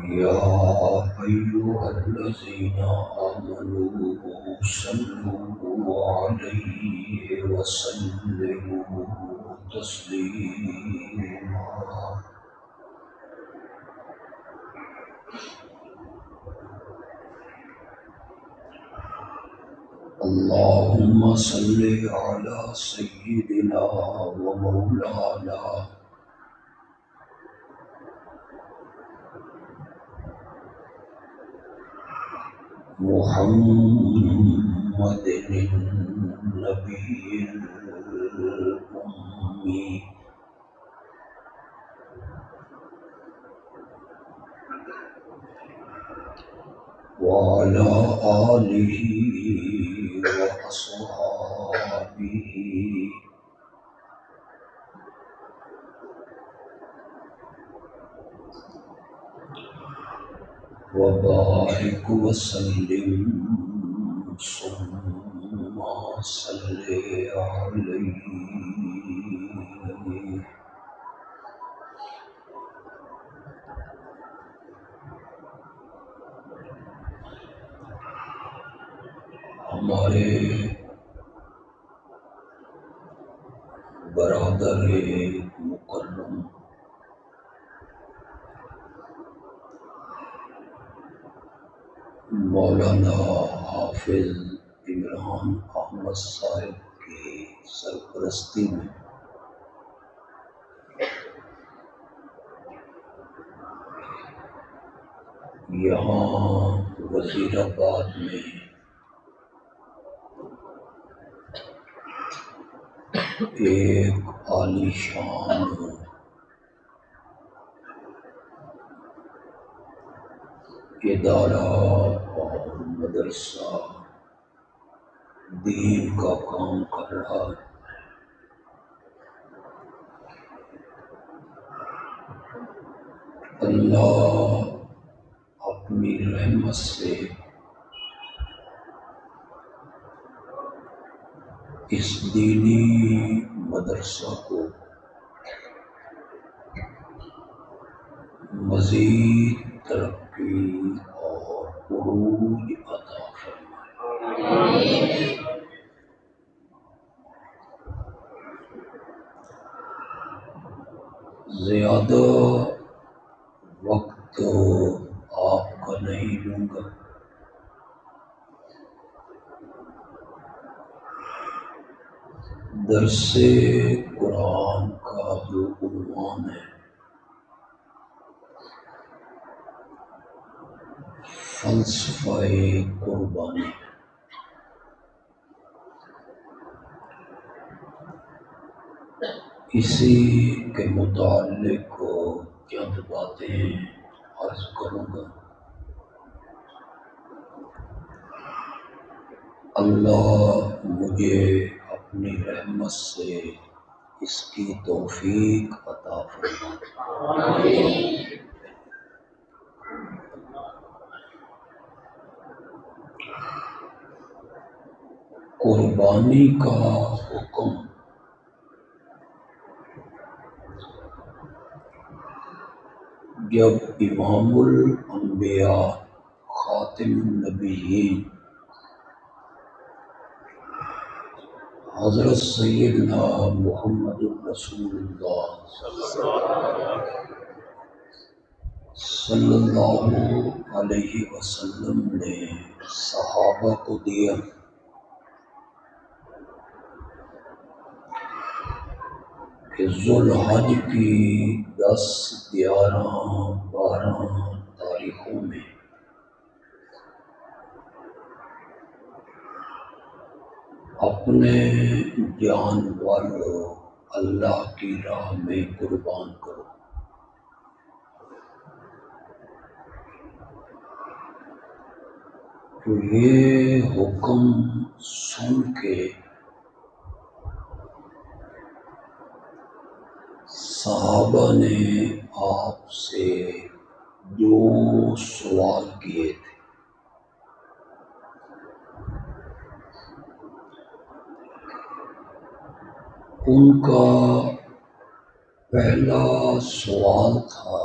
या अय्युहल्लज़ीना आमनू सल्लु अलैहि वसल्लिमू तस्लीमा। अल्लाहुम्मा सल्लि अला सय्यिदिना व मौलाना मुहम्मदिन नबिय्यिल उम्मी व अला आलिहि व अस्हाबिही व बारिक व सल्लिम सुम्मा सल्लि अलैहि। हमारे बरादर मुकर्रम मौलाना हाफिज इमरान अहमद साहिब की सरपरस्ती में यहाँ वजीराबाद में एक आलीशान इदारा और मदरसा दीन का काम कर रहा है। अल्लाह अपनी रहमत से इस दीनी मदरसा को मज़ीद तरक्की और उरूज अता फरमाए। ज़्यादा वक्त आपका नहीं लूँगा। दरसे कुरान का जो उन्वान है फ़लसफ़े कुर्बानी, इसी के मुताल्लिक चंद बातें अर्ज़ करूँगा। अल्लाह मुझे अपनी रहमत से इसकी तौफीक अता फरमाए। कुर्बानी का हुक्म जब इमामुल अंबिया खातिमुन नबिय्यीन हज़रत सय्यदना मुहम्मदुर रसूलुल्लाह सल्लल्लाहु अलैहि वसल्लम ने सहाबा को दिया कि ज़ुल्हज की 10, 11, 12 तारीखों में अपने जानवर अल्लाह की राह में कुर्बान करो। तो ये हुक्म सुन के सहाबा ने आपसे जो सवाल किए थे, उनका पहला सवाल था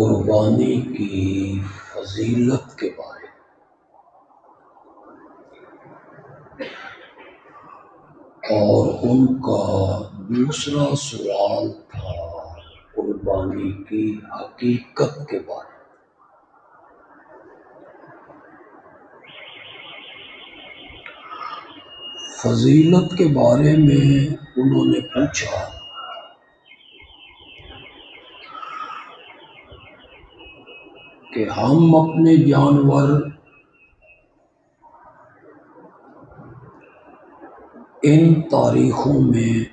कुर्बानी की फजीलत के बारे में, और उनका दूसरा सवाल था कुर्बानी की हकीकत के बारे में। फजीलत के बारे में उन्होंने पूछा कि हम अपने जानवर इन तारीखों में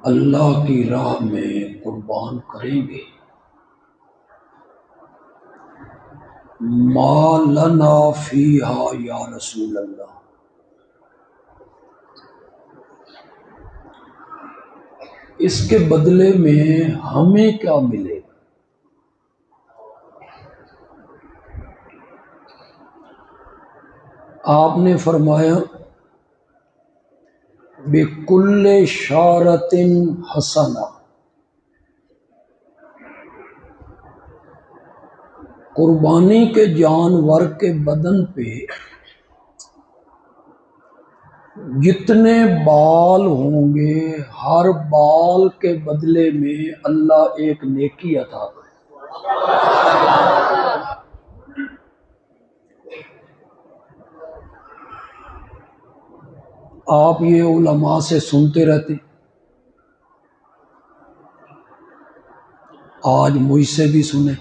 अल्लाह की राह में कुर्बान करेंगे। मा लना फीहा या रसूल अल्लाह, इसके बदले में हमें क्या मिलेगा? आपने फरमाया बिकुल्ले शारतिन हसना, कुर्बानी के जानवर के बदन पे जितने बाल होंगे, हर बाल के बदले में अल्लाह एक नेकी अता करे। आप ये उलमा से सुनते रहते, आज मुझसे भी सुने।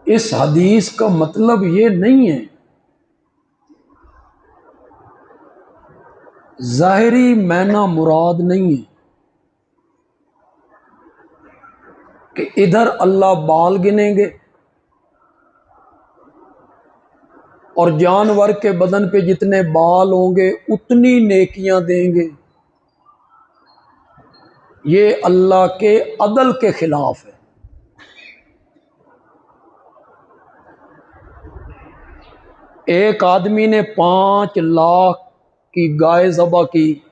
इस हदीस का मतलब ये नहीं है, ज़ाहिरी मैना मुराद नहीं है कि इधर अल्लाह बाल गिनेंगे और जानवर के बदन पे जितने बाल होंगे उतनी नेकियां देंगे। ये अल्लाह के अदल के खिलाफ है। एक आदमी ने 5 लाख की गाय ज़बह की,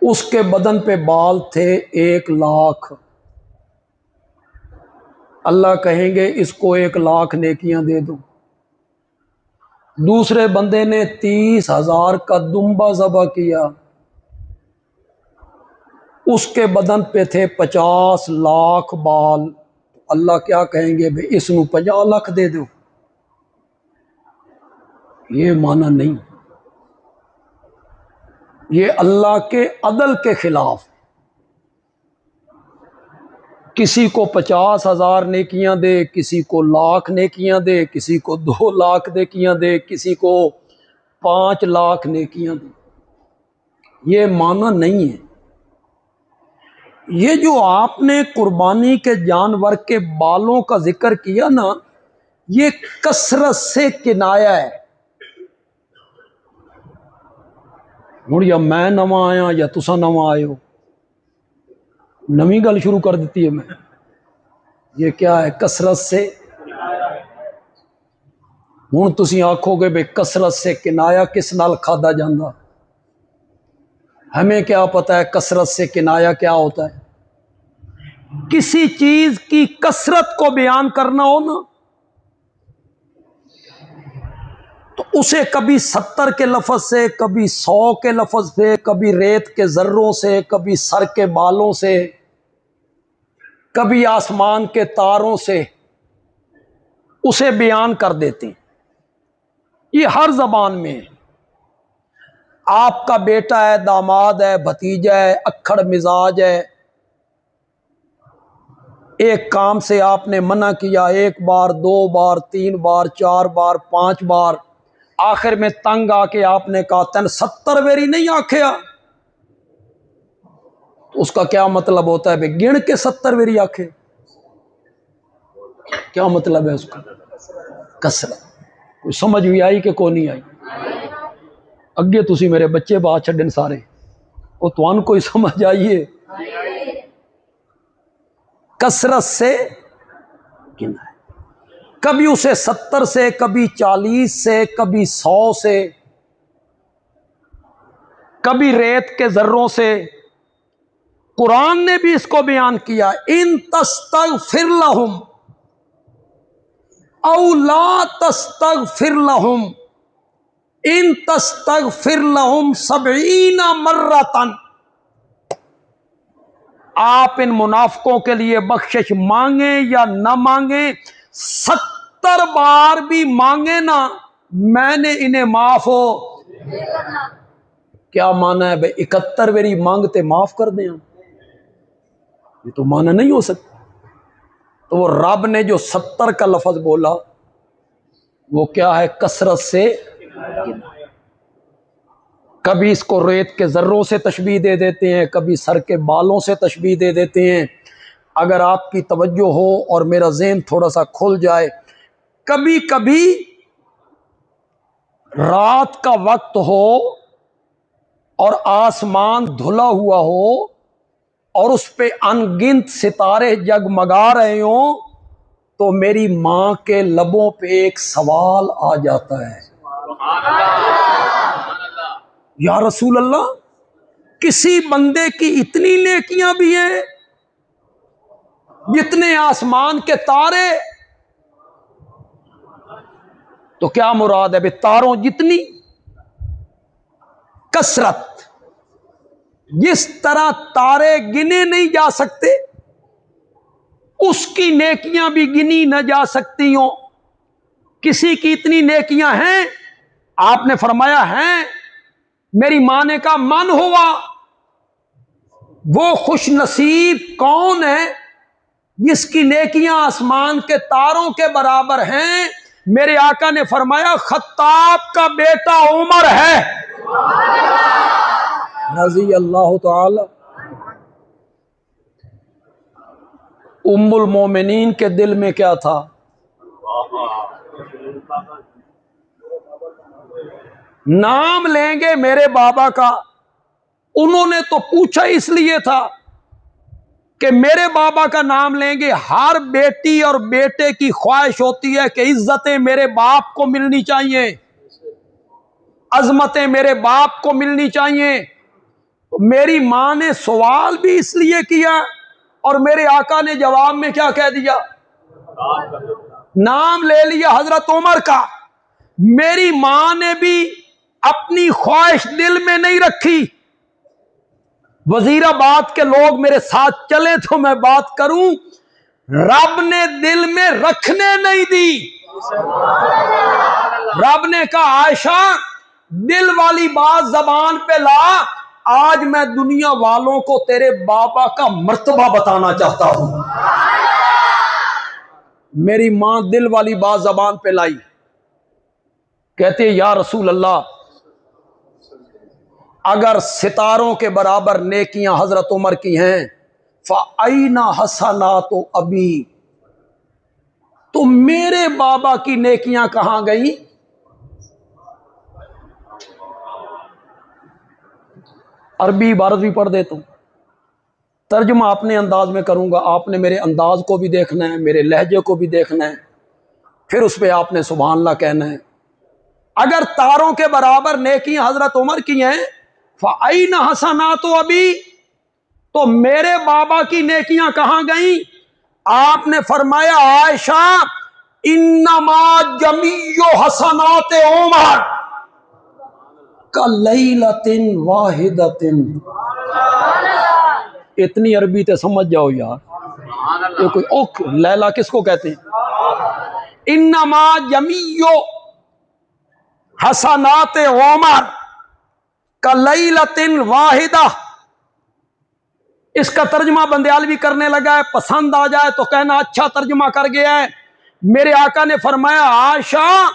उसके बदन पे बाल थे 1 लाख। अल्लाह कहेंगे इसको 1 लाख नेकियां दे दो। दूसरे बंदे ने 30,000 का दुम्बा ज़बह किया, उसके बदन पे थे 50 लाख बाल। अल्लाह क्या कहेंगे, भाई इसनू 50 लाख दे दो। ये माना नहीं, ये अल्लाह के अदल के खिलाफ। किसी को 50,000 नेकियां दे, किसी को लाख नेकियां दे, किसी को 2 लाख नेकियां दे, किसी को 5 लाख नेकियां दे। ये माना नहीं है। ये जो आपने कुर्बानी के जानवर के बालों का जिक्र किया ना, ये कसरत से किनाया है। हुण या मैं नवा आया या तुसा नवा आए हो, नवी गल शुरू कर दी है मैं। ये क्या है? कसरत से। हुण तुसी आखोगे भाई कसरत से किनाया किस नाल खादा जांदा? हमें क्या पता है कसरत से किनाया क्या होता है। किसी चीज की कसरत को बयान करना हो ना, तो उसे कभी 70 के लफ्ज से, कभी 100 के लफ्ज से, कभी रेत के जर्रों से, कभी सर के बालों से, कभी आसमान के तारों से उसे बयान कर देते हैं। ये हर जबान में है। आपका बेटा है, दामाद है, भतीजा है, अक्खड़ मिजाज है, एक काम से आपने मना किया 1 बार, 2 बार, 3 बार, 4 बार, 5 बार, आखिर में तंग आके आपने कहा तेन 70 वेरी नहीं आखिया। तो उसका क्या मतलब होता है? भाई गिण के 70 वेरी आखे, क्या मतलब है उसका? कसरत। कोई समझ भी आई कि को नहीं आई? अगे तुसी मेरे बच्चे बात छड्डन सारे, वो तुहानू कोई समझ आइए? कसरत से गिना है। कभी उसे 70 से, कभी 40 से, कभी 100 से। कभी रेत के जर्रों से। कुरान ने भी इसको बयान किया, इन तस्तगफिर लहुम औ ला तस्तगफिर लहुम इन तस्तगफिर लहुम सबईना मर्रतन। आप इन मुनाफिकों के लिए बख्शिश मांगे या ना मांगे, 70 बार भी मांगे ना, मैंने इन्हें माफ हो। क्या माना है भाई? 71 मेरी मांगते माफ कर दें? ये तो माना नहीं हो सकता। तो वो रब ने जो 70 का लफ्ज बोला वो क्या है? कसरत से गिना। कभी इसको रेत के जर्रों से तशबीह दे देते हैं, कभी सर के बालों से तशबीह दे देते हैं। अगर आपकी तवज्जो हो और मेरा ज़हन थोड़ा सा खुल जाए, कभी कभी रात का वक्त हो और आसमान धुला हुआ हो और उस पे अनगिनत सितारे जगमगा रहे हों, तो मेरी मां के लबों पे एक सवाल आ जाता है, या रसूल अल्लाह, किसी बंदे की इतनी नेकियां भी हैं जितने आसमान के तारे? तो क्या मुराद है? तारों जितनी कसरत। जिस तरह तारे गिने नहीं जा सकते, उसकी नेकियां भी गिनी न जा सकती हो। किसी की इतनी नेकियां हैं, आपने फरमाया हैं। मेरी मां ने कहा मन हुआ। वो खुश नसीब कौन है जिसकी नेकियां आसमान के तारों के बराबर हैं? मेरे आका ने फरमाया खत्ताब का बेटा उमर है, रज़ी अल्लाह ताला। उम्मुल मोमिनीन के दिल में क्या था? नाम लेंगे मेरे बाबा का। उन्होंने तो पूछा इसलिए था कि मेरे बाबा का नाम लेंगे। हर बेटी और बेटे की ख्वाहिश होती है कि इज्जतें मेरे बाप को मिलनी चाहिए, अजमतें मेरे बाप को मिलनी चाहिए। तो मेरी मां ने सवाल भी इसलिए किया और मेरे आका ने जवाब में क्या कह दिया? नाम ले लिया हजरत उमर का। मेरी मां ने भी अपनी ख्वाहिश दिल में नहीं रखी। वजीराबाद के लोग मेरे साथ चले तो मैं बात करूं, रब ने दिल में रखने नहीं दी। रब ने कहा आयशा, दिल वाली बात जबान पे ला, आज मैं दुनिया वालों को तेरे बाबा का मर्तबा बताना चाहता हूं। मेरी मां दिल वाली बात जबान पे लाई, कहते या रसूल अल्लाह, अगर सितारों के बराबर नेकियां हजरत उमर की हैं, फ़ाइना हसना तो अभी, तो मेरे बाबा की नेकियां कहां गई? अरबी इबारत भी पढ़ देता हूं, तर्जुमा अपने अंदाज में करूंगा। आपने मेरे अंदाज को भी देखना है, मेरे लहजे को भी देखना है, फिर उस पर आपने सुभान अल्लाह कहना है। अगर तारों के बराबर नेकियां हजरत उमर की हैं, फ़ाइना हसना तो अभी, तो मेरे बाबा की नेकियां कहां गई? आपने फरमाया आयशा, इन्नमा जमीयो हसनात उमर का लैलतिन वाहिदतिन। इतनी अरबी तो समझ जाओ यार। ये कोई ओक लैला किसको कहते हैं? इन्नमा जमीयो हसनात उमर का लैलतिन वाहिदा। इसका तर्जुमा बंदयालवी करने लगा है, पसंद आ जाए तो कहना अच्छा तर्जुमा कर गया है। मेरे आका ने फरमाया आयशा,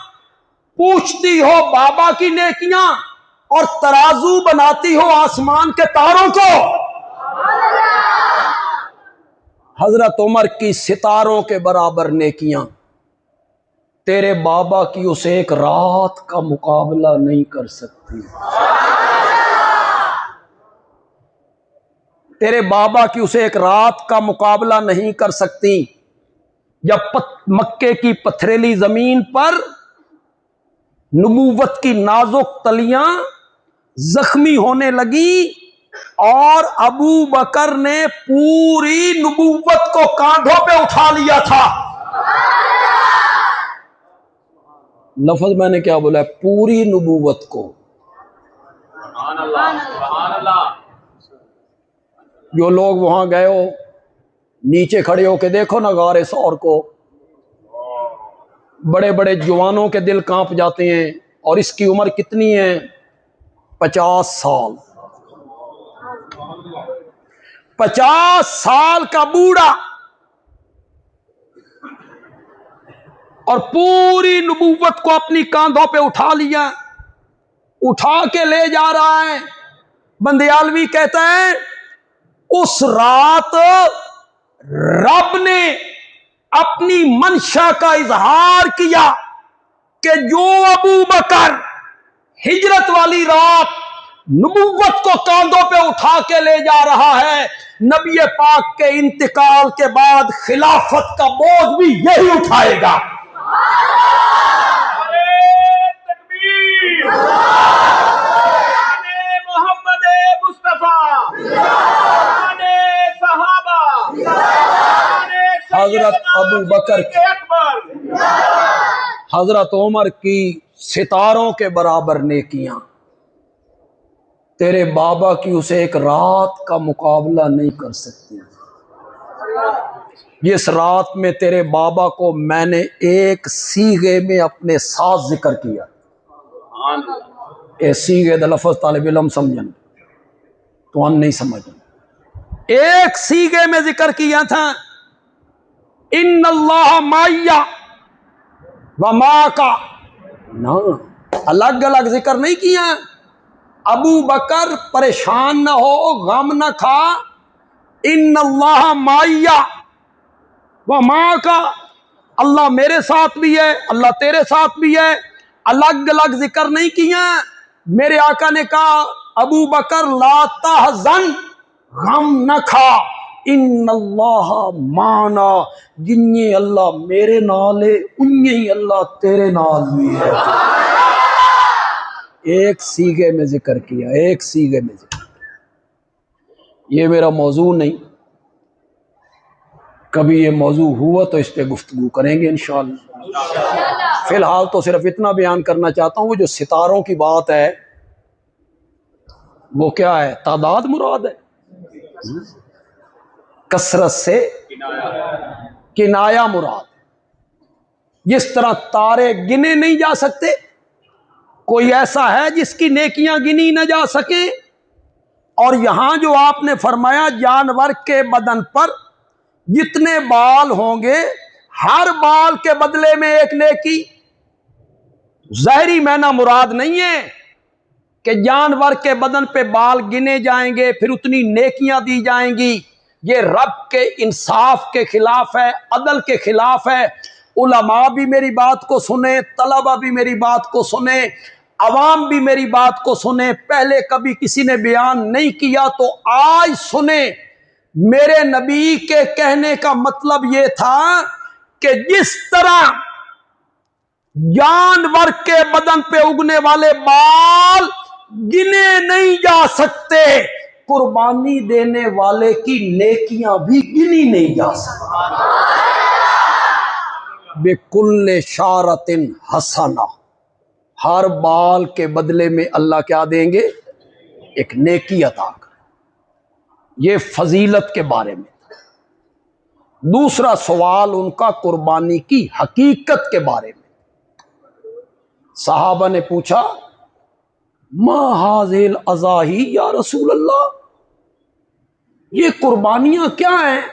पूछती हो बाबा की नेकियां और तराजू बनाती हो आसमान के तारों को। हजरत उमर की सितारों के बराबर नेकियां तेरे बाबा की उस एक रात का मुकाबला नहीं कर सकती। तेरे बाबा की उसे एक रात का मुकाबला नहीं कर सकती, जब मक्के की पथरीली जमीन पर नबूवत की नाजुक तलियां जख्मी होने लगी और अबू बकर ने पूरी नबूवत को कांधों पे उठा लिया था। लफ्ज मैंने क्या बोला है? पूरी नबूवत को। जो लोग वहां गए हो, नीचे खड़े होके देखो ना गारे सौर को, बड़े बड़े जवानों के दिल कांप जाते हैं। और इसकी उम्र कितनी है? 50 साल। 50 साल का बूढ़ा और पूरी नबूवत को अपनी कांधों पे उठा लिया, उठा के ले जा रहा है। बंदियालवी कहता है उस रात रब ने अपनी मंशा का इजहार किया कि जो अबू बकर हिजरत वाली रात नबूवत को कांधों पे उठा के ले जा रहा है, नबी पाक के इंतकाल के बाद खिलाफत का बोझ भी यही उठाएगा। हजरत अबू बकर हजरत उमर की सितारों के बराबर नेकियां, तेरे बाबा की उसे एक रात का मुकाबला नहीं कर सकती। जिस रात में तेरे बाबा को मैंने एक सीगे में अपने साथ जिक्र किया, ए सीगे दा लफ्ज़ तालिब इल्म समझन तो हम नहीं समझन, एक सीगे में जिक्र किया था इन्नल्लाह माया व मा का ना, अलग अलग जिक्र नहीं किया। अबू बकर परेशान ना हो, गम ना खा, इन्नल्लाह माया व मा का, अल्लाह मेरे साथ भी है, अल्लाह तेरे साथ भी है, अलग अलग जिक्र नहीं किया। मेरे आका ने कहा अबू बकर ला तहज़न, गम न खा, इन्नल्लाह माना, जिन्नी अल्लाह मेरे नाल है उन्नी ही अल्लाह तेरे नाल भी है। एक सीगे में जिक्र किया, एक सीगे में जिक्र। ये मेरा मौजू नहीं, कभी ये मौजू हुआ तो इस पे गुफ्तगू करेंगे इंशाअल्लाह। फिलहाल तो सिर्फ इतना बयान करना चाहता हूँ, वो जो सितारों की बात है वो क्या है? तादाद मुराद है, कसरत से किनाया मुराद। जिस तरह तारे गिने नहीं जा सकते, कोई ऐसा है जिसकी नेकियां गिनी न जा सके। और यहां जो आपने फरमाया जानवर के बदन पर जितने बाल होंगे, हर बाल के बदले में एक नेकी, ज़ाहिरी मैना मुराद नहीं है कि जानवर के बदन पे बाल गिने जाएंगे फिर उतनी नेकियां दी जाएंगी। ये रब के इंसाफ के खिलाफ है, अदल के खिलाफ है। उलमा भी मेरी बात को सुने, तलबा भी मेरी बात को सुने, अवाम भी मेरी बात को सुने। पहले कभी किसी ने बयान नहीं किया तो आज सुने। मेरे नबी के कहने का मतलब यह था कि जिस तरह जानवर के बदन पे उगने वाले बाल गिने नहीं जा सकते, कुर्बानी देने वाले की नेकियां भी गिनी नहीं जा सकती। बेकुल्ले शारतिन हसना, हर बाल के बदले में अल्लाह क्या देंगे? एक नेकी अता कर। ये फजीलत के बारे में। दूसरा सवाल उनका कुर्बानी की हकीकत के बारे में। सहाबा ने पूछा मा हाजिल अज़ाही या रसूल अल्लाह, ये कुर्बानियां क्या हैं?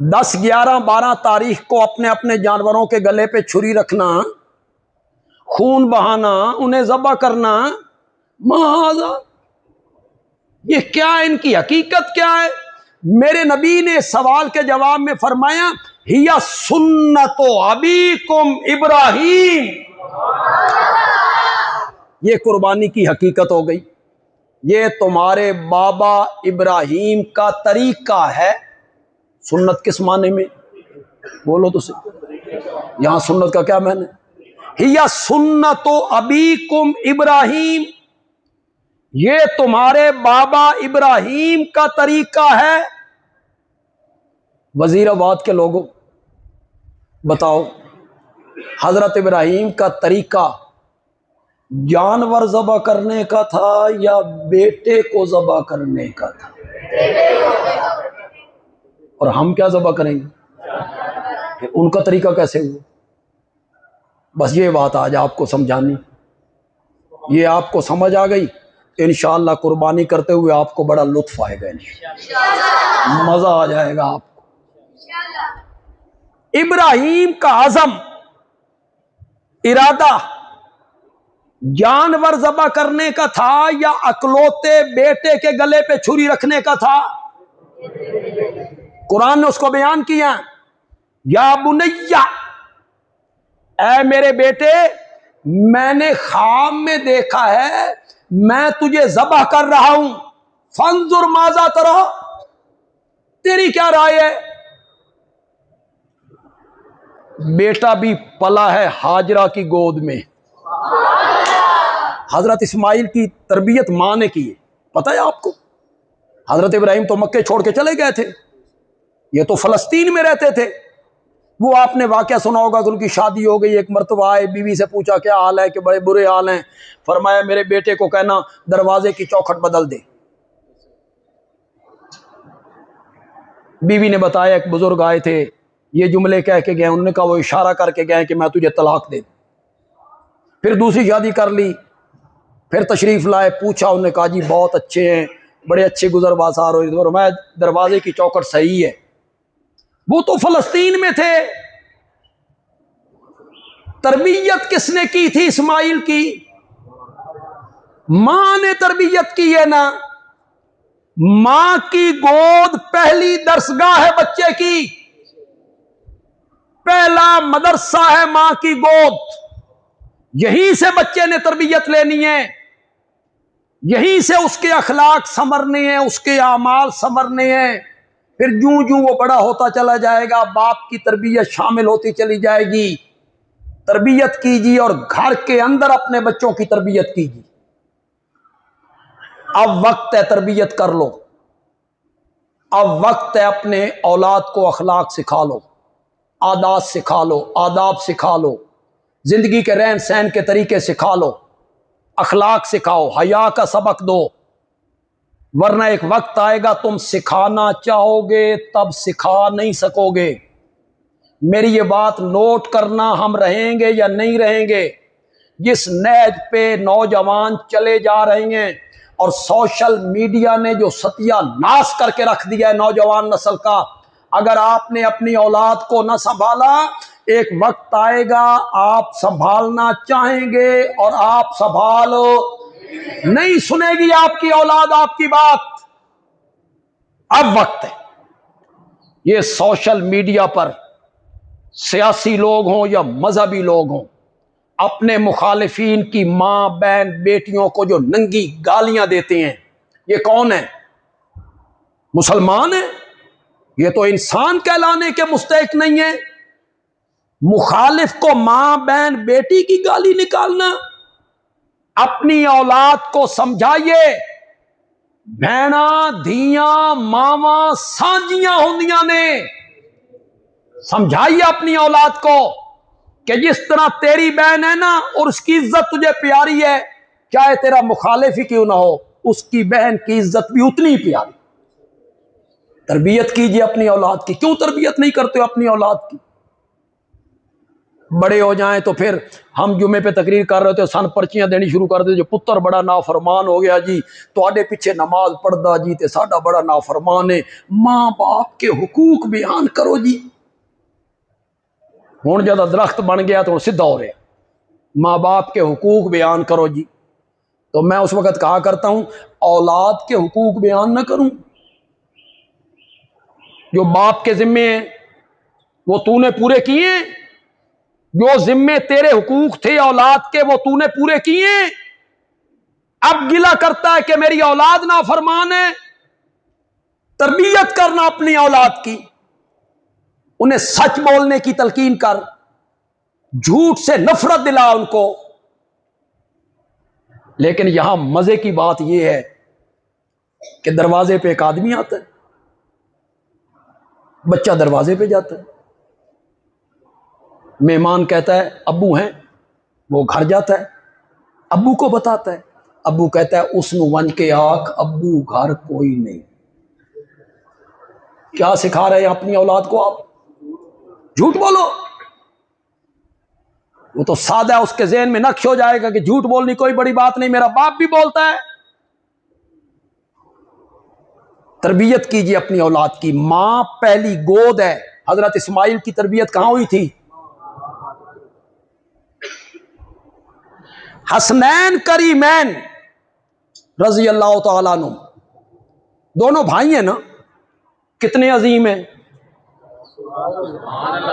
10, 11, 12 तारीख को अपने अपने जानवरों के गले पे छुरी रखना, खून बहाना, उन्हें ज़बह करना, महाजा ये क्या है? इनकी हकीकत क्या है? मेरे नबी ने सवाल के जवाब में फरमाया हिया सुन्नतो अबीकुम इब्राहीम, ये कुर्बानी की हकीकत हो गई। ये तुम्हारे बाबा इब्राहीम का तरीका है। सुन्नत किस माने में? बोलो तो सही, यहां सुन्नत का क्या माने? हिया सुन्नतो अबीकुम इब्राहिम, ये तुम्हारे बाबा इब्राहिम का तरीका है। वजीराबाद के लोगों बताओ, हजरत इब्राहिम का तरीका जानवर ज़बह करने का था या बेटे को ज़बह करने का था? और हम क्या ज़बह करेंगे? फिर उनका तरीका कैसे हुआ? बस ये बात आज आपको समझानी, ये आपको समझ आ गई तो इंशाअल्लाह कुर्बानी करते हुए आपको बड़ा लुत्फ आएगा, मजा आ जाएगा आपको। इब्राहिम का अज़म, इरादा जानवर ज़बह करने का था या अकलौते बेटे के गले पे छुरी रखने का था? कुरान ने उसको बयान किया, या बुनैया, ऐ मेरे बेटे, मैंने ख्वाब में देखा है मैं तुझे ज़बह कर रहा हूं, फंजुर माजा तरा, तेरी क्या राय है? बेटा भी पला है हाजरा की गोद में। हजरत इस्माइल की तरबियत मां ने की है, पता है आपको? हजरत इब्राहिम तो मक्के छोड़ के चले गए थे, ये तो फलस्तीन में रहते थे। वो आपने वाकया सुना होगा कि उनकी शादी हो गई, एक मर्तबा आए, बीवी से पूछा क्या हाल है, कि बड़े बुरे हाल हैं। फरमाया मेरे बेटे को कहना दरवाजे की चौखट बदल दे। बीवी ने बताया एक बुजुर्ग आए थे, ये जुमले कह के गए, उन्होंने कहा, वो इशारा करके गए कि मैं तुझे तलाक दे। फिर दूसरी शादी कर ली, फिर तशरीफ लाए, पूछा, उन्होंने कहा जी बहुत अच्छे हैं, बड़े अच्छे गुजर बासार हो, और मैं दरवाजे की चौखट सही है। वो तो फलस्तीन में थे। तरबियत किसने की थी इस्माइल की? मां ने तरबियत की है ना। मां की गोद पहली दरसगाह है बच्चे की, पहला मदरसा है मां की गोद। यहीं से बच्चे ने तरबियत लेनी है, यहीं से उसके अखलाक संवरने हैं, उसके आमाल संवरने हैं। फिर जूं जूं वो बड़ा होता चला जाएगा, बाप की तरबियत शामिल होती चली जाएगी। तरबियत कीजिए और घर के अंदर अपने बच्चों की तरबियत कीजिए। अब वक्त है तरबियत कर लो, अब वक्त है अपने औलाद को अखलाक सिखा लो, आदात सिखा लो, आदाब सिखा लो, जिंदगी के रहन सहन के तरीके सिखा लो, अखलाक सिखाओ, हया का सबक दो। वरना एक वक्त आएगा तुम सिखाना चाहोगे तब सिखा नहीं सकोगे। मेरी ये बात नोट करना, हम रहेंगे या नहीं रहेंगे। जिस नहज पे नौजवान चले जा रहे हैं और सोशल मीडिया ने जो सत्यानाश करके रख दिया है नौजवान नस्ल का, अगर आपने अपनी औलाद को न संभाला, एक वक्त आएगा आप संभालना चाहेंगे और आप संभालो नहीं सुनेगी आपकी औलाद आपकी बात। अब वक्त है, ये सोशल मीडिया पर सियासी लोग हों या मजहबी लोग हों, अपने मुखालिफिन की मां बहन बेटियों को जो नंगी गालियां देते हैं, ये कौन है? मुसलमान है? ये तो इंसान कहलाने के मुस्तहिक नहीं है। मुखालिफ को मां बहन बेटी की गाली निकालना। अपनी औलाद को समझाइए, भैना धिया मावा सांझियां होंदियां ने। समझाइए अपनी औलाद को कि जिस तरह तेरी बहन है ना और उसकी इज्जत तुझे प्यारी है, चाहे तेरा मुखालिफ ही क्यों ना हो, उसकी बहन की इज्जत भी उतनी ही प्यारी। तरबियत कीजिए अपनी औलाद की। क्यों तरबियत नहीं करते हो अपनी औलाद की? बड़े हो जाएं तो फिर हम जुमे पे तकरीर कर रहे थे, सन पर्चियां देनी शुरू कर दे, जो पुत्र बड़ा नाफरमान हो गया जी, तो पीछे नमाज पढ़दा जी, ते साडा बड़ा नाफरमान है। मां बाप के हुकूक बयान करो जी। हुण जदा दरख्त बन गया तो सीधा हो रहा, माँ बाप के हुकूक बयान करो जी। तो मैं उस वक्त कहा करता हूं, औलाद के हुकूक बयान न करूं, जो बाप के जिम्मे हैं वो तूने पूरे किए, जो जिम्मे तेरे हुकूक थे औलाद के वो तूने पूरे किए। अब गिला करता है कि मेरी औलाद ना फरमान है। तरबियत करना अपनी औलाद की, उन्हें सच बोलने की तलकीन कर, झूठ से नफरत दिला उनको। लेकिन यहां मजे की बात यह है कि दरवाजे पे एक आदमी आता है, बच्चा दरवाजे पे जाता है, मेहमान कहता है अब्बू हैं, वो घर जाता है, अब्बू को बताता है, अब्बू कहता है उसनु वन के आंख अब्बू घर कोई नहीं। क्या सिखा रहे हैं अपनी औलाद को आप? झूठ बोलो। वो तो सादा उसके ज़हन में नक्श हो जाएगा कि झूठ बोलनी कोई बड़ी बात नहीं, मेरा बाप भी बोलता है। तरबियत कीजिए अपनी औलाद की। मां पहली गोद है। हजरत इस्माइल की तरबियत कहां हुई थी? हसनैन करीमैन रजी अल्लाह तआला अन्हु, दोनों भाई हैं ना, कितने अजीम हैं,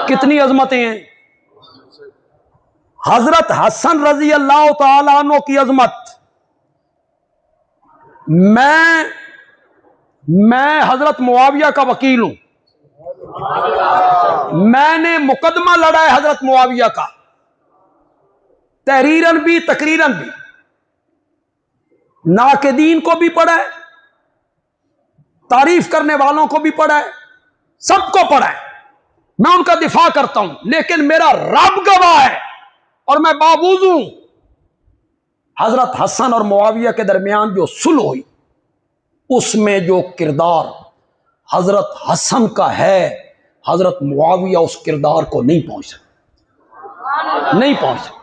कितनी अजमतें हैं। हजरत हसन रजी अल्लाह तआला अन्हु की अजमत, मैं हजरत मुआविया का वकील हूं, मैंने मुकदमा लड़ा है हजरत मुआविया का, तहरीरन भी तकरीरन भी, नाकिदीन को भी पढ़ा है, तारीफ करने वालों को भी पढ़ा है, सबको पढ़ा है। मैं उनका दिफा करता हूं, लेकिन मेरा रब गवाह है और मैं बावजूद हूं। हजरत हसन और मुआविया के दरमियान जो सुलह हुई, उसमें जो किरदार हजरत हसन का है, हजरत मुआविया उस किरदार को नहीं पहुंच सकता, नहीं पहुंच सकता।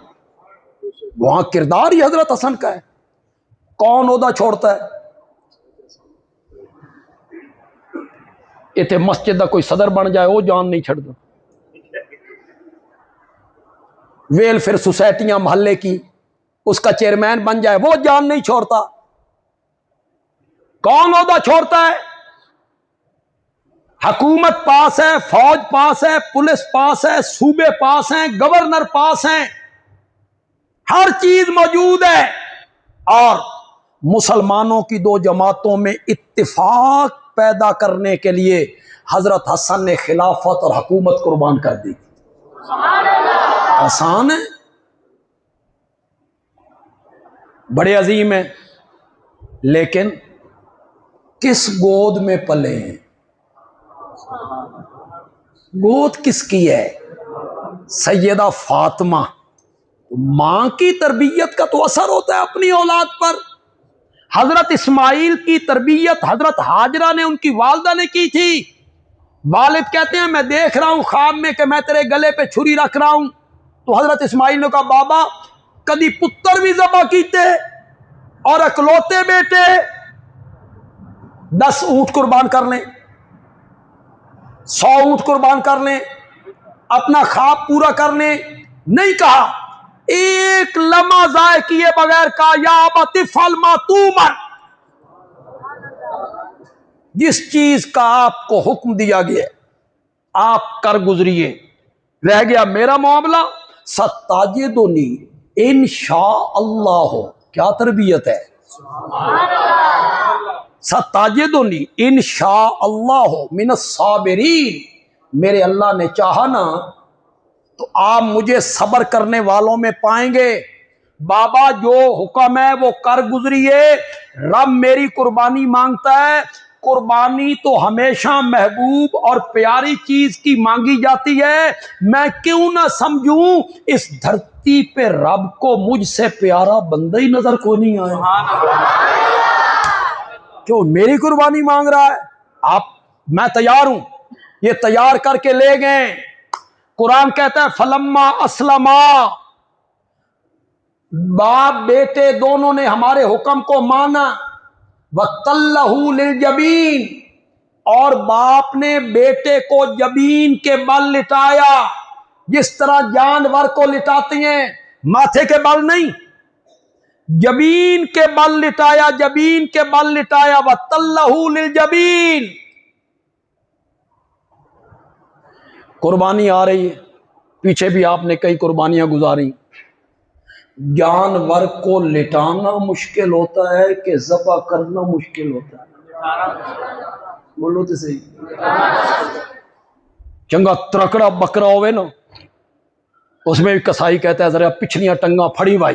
वहां किरदार ही हजरत हसन का है। कौन ओहदा छोड़ता है? इतने मस्जिद का कोई सदर बन जाए वो जान नहीं छड़ता। वेलफेयर सोसाइटियां मोहल्ले की, उसका चेयरमैन बन जाए वो जान नहीं छोड़ता। कौन ओहदा छोड़ता है? हुकूमत पास है, फौज पास है, पुलिस पास है, सूबे पास हैं, गवर्नर पास हैं, हर चीज मौजूद है, और मुसलमानों की दो जमातों में इत्तिफाक पैदा करने के लिए हजरत हसन ने खिलाफत और हुकूमत कुर्बान कर दी। आसान है? बड़े अजीम है। लेकिन किस गोद में पले हैं? गोद किसकी है? सैयदा फातिमा। मां की तरबियत का तो असर होता है अपनी औलाद पर। हजरत इस्माइल की तरबियत हजरत हाजरा ने, उनकी वालदा ने की थी। वालिद कहते हैं मैं देख रहा हूं ख्वाब में कि मैं तेरे गले पे छुरी रख रहा हूं। तो हजरत इस्माइल ने कहा बाबा कभी पुत्र भी ज़बा कीते और अकलौते बेटे 10 ऊंट कुर्बान कर लें, 100 ऊंट कुर्बान कर लें, अपना ख्वाब पूरा कर लें। नहीं कहा, एक लम्हा जाय किए बगैर कहा या अबती फल मा तूमर, जिस चीज का आपको हुक्म दिया गया आप कर गुजरिए। रह गया मेरा मामला, सत्ताजिदुनी इंशा अल्लाह हो। क्या तरबियत है? सत्ताजिदुनी इंशा अल्लाह हो मिनस साबिरीन। मेरे अल्लाह ने चाहा ना तो आप मुझे सब्र करने वालों में पाएंगे। बाबा जो हुक्म है वो कर गुजरिए। रब मेरी कुर्बानी मांगता है। कुर्बानी तो हमेशा महबूब और प्यारी चीज की मांगी जाती है। मैं क्यों ना समझूं इस धरती पे रब को मुझसे प्यारा बंदा ही नजर को नहीं आया। क्यों मेरी कुर्बानी मांग रहा है? मैं तैयार हूं। ये तैयार करके ले गए। कुरान कहता है फलम्मा अस्लमा, बाप बेटे दोनों ने हमारे हुक्म को माना। वतल्लहू लिलजबीन, और बाप ने बेटे को जबीन के बल लिटाया, जिस तरह जानवर को लिटाते हैं, माथे के बल नहीं, जबीन के बल लिटाया, जबीन के बल लिटाया। वतल्लहू लिलजबीन। कुर्बानी आ रही है, पीछे भी आपने कई कुर्बानियां गुजारी। जानवर को लिटाना मुश्किल होता है कि ज़बह करना मुश्किल होता है? बोलो तो सही। चंगा त्रकड़ा बकरा होवे ना, उसमें भी कसाई कहता है जरा पिछलियां टंगा फड़ी भाई,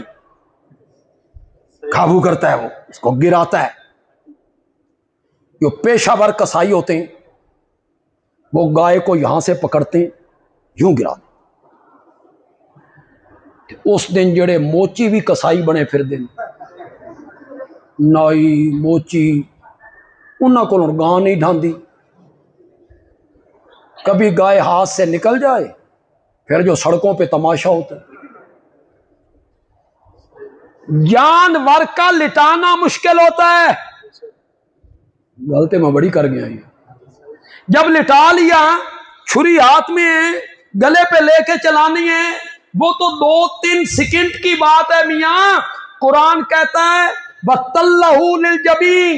काबू करता है, वो उसको गिराता है। जो पेशावर कसाई होते हैं वो गाय को यहां से पकड़ते हैं, यूं गिराते। उस दिन जेड़े मोची भी कसाई बने फिर दिन, नाई मोची, उन्होंने को गां नहीं ढांदी। कभी गाय हाथ से निकल जाए फिर जो सड़कों पे तमाशा होता है। जानवर का लिटाना मुश्किल होता है। गलती मैं बड़ी कर गया। जब लिटा लिया, छुरी हाथ में है, गले पे लेके चलानी है, वो तो 2-3 सेकंड की बात है मियां। कुरान कहता है वतल्लहू लिल जबीन,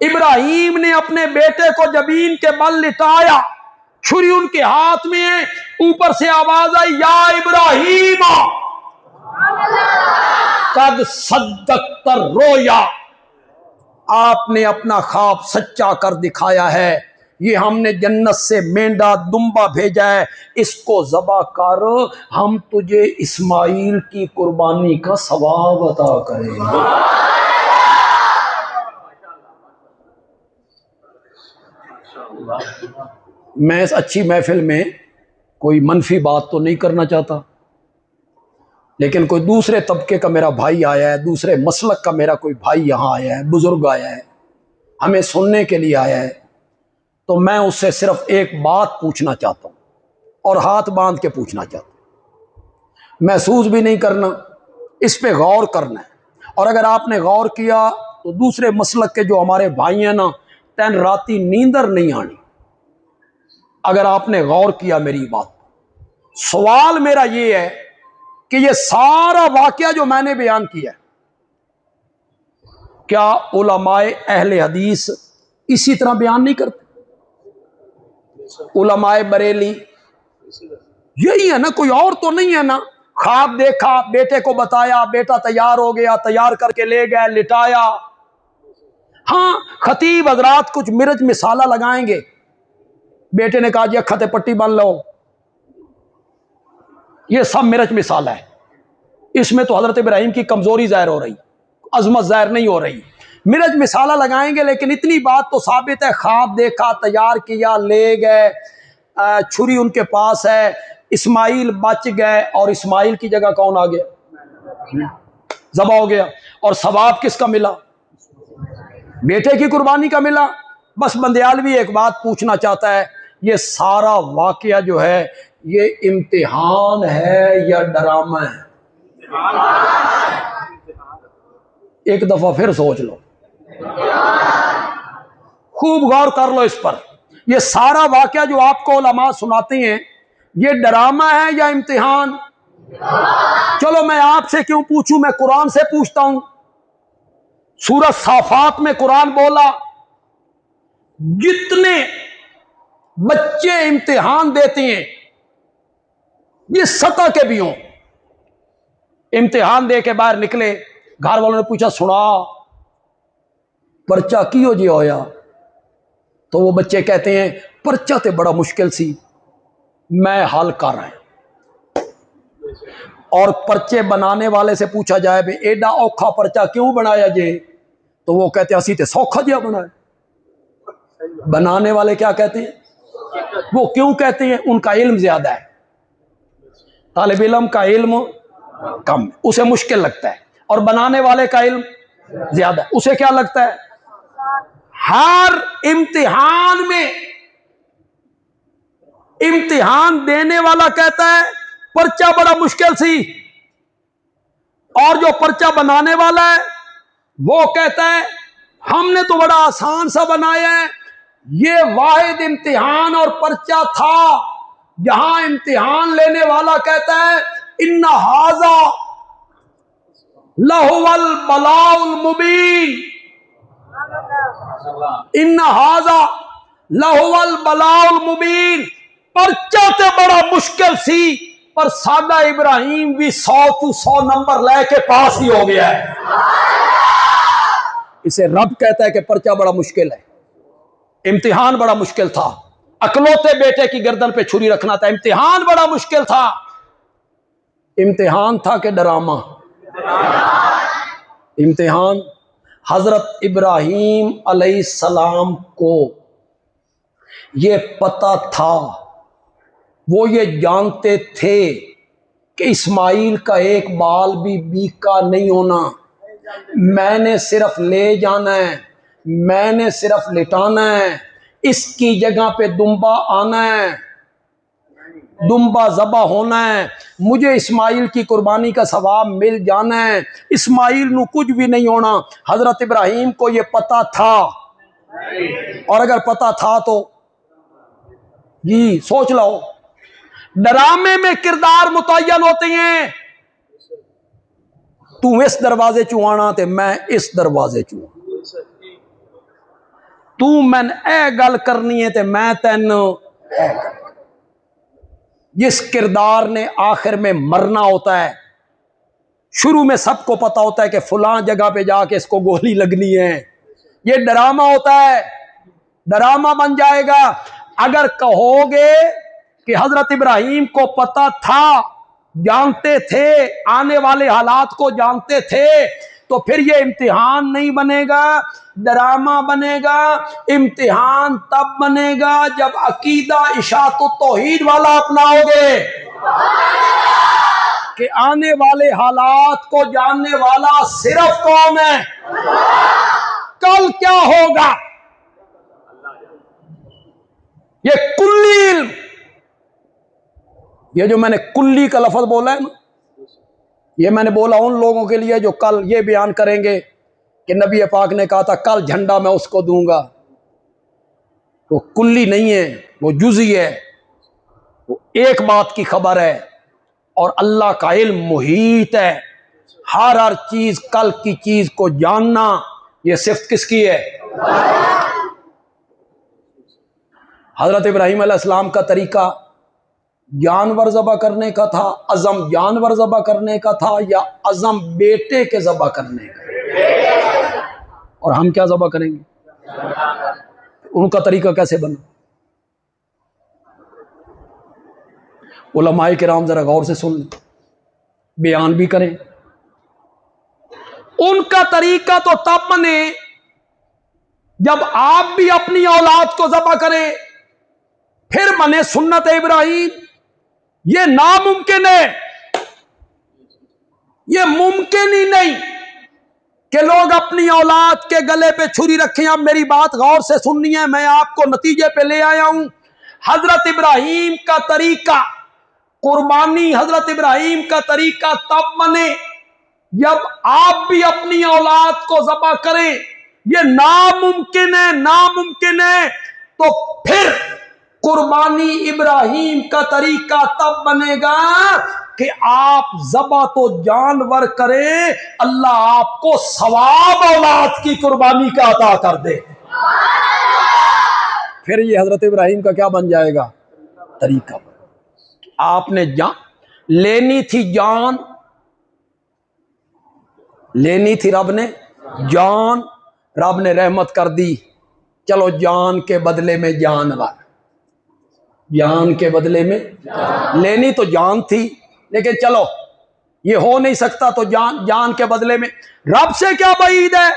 इब्राहिम ने अपने बेटे को जबीन के बल लिटाया, छुरी उनके हाथ में है, ऊपर से आवाज आई या इब्राहिम कद सद्दक़्त रोया, आपने अपना ख्वाब सच्चा कर दिखाया है, ये हमने जन्नत से मेंढा दुम्बा भेजा है, इसको ज़बा कर, हम तुझे इस्माइल की कुर्बानी का सवाब अता करेंगे। मैं इस अच्छी महफिल में कोई मनफी बात तो नहीं करना चाहता, लेकिन कोई दूसरे तबके का मेरा भाई आया है, दूसरे मसलक का मेरा कोई भाई यहाँ आया है, बुजुर्ग आया है, हमें सुनने के लिए आया है, तो मैं उससे सिर्फ एक बात पूछना चाहता हूँ और हाथ बांध के पूछना चाहता हूँ। महसूस भी नहीं करना, इस पे गौर करना है। और अगर आपने गौर किया तो दूसरे मसलक के जो हमारे भाई हैं ना, तैन राती नींदर नहीं आनी। अगर आपने गौर किया मेरी बात, सवाल मेरा ये है कि ये सारा वाकया जो मैंने बयान किया, क्या उलमाए अहले हदीस इसी तरह बयान नहीं करते? उलमाए बरेली यही है ना, कोई और तो नहीं है ना। ख्वाब देखा, बेटे को बताया, बेटा तैयार हो गया, तैयार करके ले गए, लिटाया। हाँ, खतीब हजरात कुछ मिर्च मिसाला लगाएंगे, बेटे ने कहा जी अखते पट्टी बांध लो, ये सब मिर्च मिसाला है। इसमें तो हजरत इब्राहिम की कमजोरी जाहिर हो रही, अजमत जाहिर नहीं हो रही। मिर्च मिसाला लगाएंगे, लेकिन इतनी बात तो साबित है, ख्वाब देखा, तैयार किया, ले गए, छुरी उनके पास है, इस्माइल बच गए, और इस्माइल की जगह कौन आ गया? ज़बा हो गया। और सवाब किसका मिला? बेटे की कुर्बानी का मिला। बस बंदयालवी एक बात पूछना चाहता है, ये सारा वाकया जो है ये इम्तिहान है या डरामा है? एक दफा फिर सोच लो, खूब गौर कर लो इस पर। ये सारा वाकया जो आपको उलमा सुनाते हैं, ये डरामा है या इम्तिहान? चलो मैं आपसे क्यों पूछूं, मैं कुरान से पूछता हूं। सूरह साफात में कुरान बोला, जितने बच्चे इम्तिहान देते हैं, ये सतह के भी हों, इम्तिहान दे के बाहर निकले, घर वालों ने पूछा सुना पर्चा की हो जी होया, तो वो बच्चे कहते हैं पर्चा तो बड़ा मुश्किल सी, मैं हल कर रहा हूं। और पर्चे बनाने वाले से पूछा जाए भी एडा औखा पर्चा क्यों बनाया जे, तो वो कहते हैं असी तो सौखा जिहा बनाया। बनाने वाले क्या कहते हैं? वो क्यों कहते हैं? उनका इल्म ज्यादा है, तालिब इल्म का इल्म कम, उसे मुश्किल लगता है, और बनाने वाले का इल्म ज्यादा है, उसे क्या लगता है? हर इम्तिहान में इम्तिहान देने वाला कहता है पर्चा बड़ा मुश्किल सी, और जो पर्चा बनाने वाला है वो कहता है हमने तो बड़ा आसान सा बनाया है। ये वाहिद इम्तिहान और पर्चा था जहां इम्तिहान लेने वाला कहता है इन्ना हाजा लहुवल बलाउल मुबीन, इन्ना हाजा लहुवल बलाउल मुबीन, पर्चा ते बड़ा मुश्किल सी, पर सादा इब्राहिम भी 100 नंबर लेके पास ही हो गया है। इसे रब कहता है कि पर्चा बड़ा मुश्किल है, इम्तिहान बड़ा मुश्किल था, अकलौते बेटे की गर्दन पे छुरी रखना था, इम्तिहान बड़ा मुश्किल था। इम्तिहान था कि डरामा? इम्तिहान। हजरत इब्राहीम अलैहिस्सलाम को ये पता था, वो ये जानते थे कि इस्माइल का एक बाल भी बीका नहीं होना। मैंने सिर्फ ले जाना है, मैंने सिर्फ लिटाना है, इसकी जगह पे दुम्बा आना है, दुम्बा ज़बा होना है, मुझे इस्माइल की कुर्बानी का सवाब मिल जाना है। इस्माइल नू कुछ भी नहीं होना। हजरत इब्राहीम को ये पता था, और अगर पता था तो जी सोच लो, डरामे में किरदार मुतय्यन होते हैं। तू इस दरवाजे चू आना ते मैं इस दरवाजे चू, तू मैन ए गल करनी है ते मैं तेन। जिस किरदार ने आखिर में मरना होता है, शुरू में सबको पता होता है कि फलां जगह पे जाके इसको गोली लगनी है, ये डरामा होता है, डरामा बन जाएगा। अगर कहोगे कि हजरत इब्राहीम को पता था, जानते थे, आने वाले हालात को जानते थे, तो फिर ये इम्तिहान नहीं बनेगा, डरामा बनेगा। इम्तिहान तब बनेगा जब अकीदा इशाअत तौहीद वाला अपनाओगे कि आने वाले हालात को जानने वाला सिर्फ कौन है? कल क्या होगा ये कुल्ली इल्म। ये जो मैंने कुल्ली का लफ्ज बोला है ना, ये मैंने बोला उन लोगों के लिए जो कल ये बयान करेंगे कि नबी पाक ने कहा था कल झंडा मैं उसको दूंगा। वो कुल्ली नहीं है, वो जुज़ी है, वो एक बात की खबर है, और अल्लाह का इल्म मुहीत है। हर चीज, कल की चीज को जानना ये सिर्फ किसकी है? हजरत इब्राहीम अलैहिस्सलाम का तरीका जानवर ज़बा करने का था, अज़म जानवर ज़बा करने का था, या अज़म बेटे के ज़बा करने का? और हम क्या ज़बा करेंगे? उनका तरीका कैसे बना? उलमाए किराम जरा गौर से सुन लें, बयान भी करें। उनका तरीका तो तब बने जब आप भी अपनी औलाद को ज़बा करें, फिर बने सुन्नत इब्राहीम। ये नामुमकिन है, ये मुमकिन ही नहीं कि लोग अपनी औलाद के गले पे छुरी रखें। अब मेरी बात गौर से सुननी है, मैं आपको नतीजे पे ले आया हूं। हजरत इब्राहीम का तरीका कुर्बानी, हजरत इब्राहीम का तरीका तब बने जब आप भी अपनी औलाद को ज़बा करें। ये नामुमकिन है, नामुमकिन है। तो फिर कुर्बानी इब्राहीम का तरीका तब बनेगा कि आप ज़बा तो जानवर करें, अल्लाह आपको सवाब औलाद की कुर्बानी का अता कर दे। फिर ये हजरत इब्राहीम का क्या बन जाएगा? तरीका। आपने जान लेनी थी, जान लेनी थी, रब ने जान, रब ने रहमत कर दी। चलो जान के बदले में जानवर, जान के बदले में लेनी तो जान थी, लेकिन चलो ये हो नहीं सकता तो जान, जान के बदले में। रब से क्या बईद है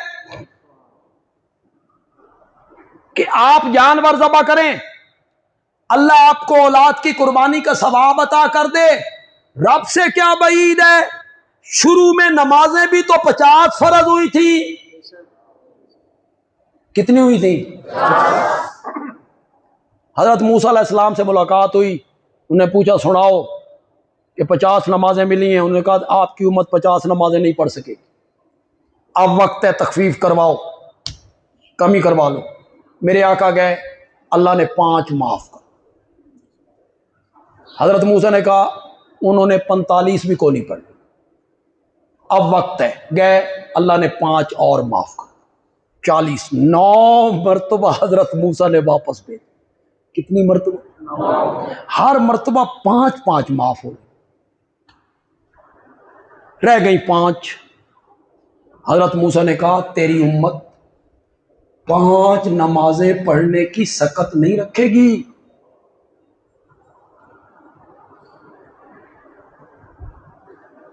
कि आप जानवर ज़बा करें, अल्लाह आपको औलाद की कुर्बानी का सवाब अता कर दे। रब से क्या बईद है? शुरू में नमाजें भी तो 50 फर्ज हुई थी। कितनी हुई थी? हजरत मूसा अलैहिस्सलाम से मुलाकात हुई, उन्हें पूछा सुनाओ कि 50 नमाजें मिली हैं। उन्होंने कहा आपकी उम्मत 50 नमाजें नहीं पढ़ सकेगी, अब वक्त है तखफीफ करवाओ, कमी करवा लो। मेरे आका गए, अल्लाह ने 5 माफ कर। हजरत मूसा ने कहा उन्होंने 45 भी को नहीं पढ़ी, अब वक्त है। गए, अल्लाह ने 5 और माफ कर, 40। 9 मरतबा हजरत मूसा ने वापस भेज। कितनी मरतबा? हर मरतबा 5-5 माफ हो, रह गई 5। हजरत मूसा ने कहा तेरी उम्मत 5 नमाजें पढ़ने की सकत नहीं रखेगी।